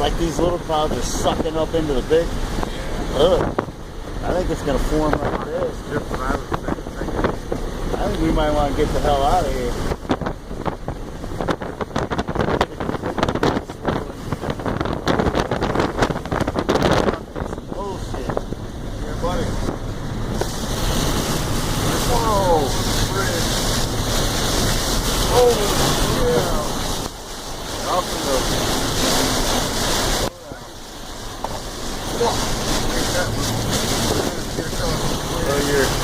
like these little clouds are sucking up into the big. Ugh. I think it's gonna form like this. Just what I was thinking. I think we might want to get the hell out of here. Bullshit. Yeah, buddy. Whoa! Oh, yeah. Oh, you're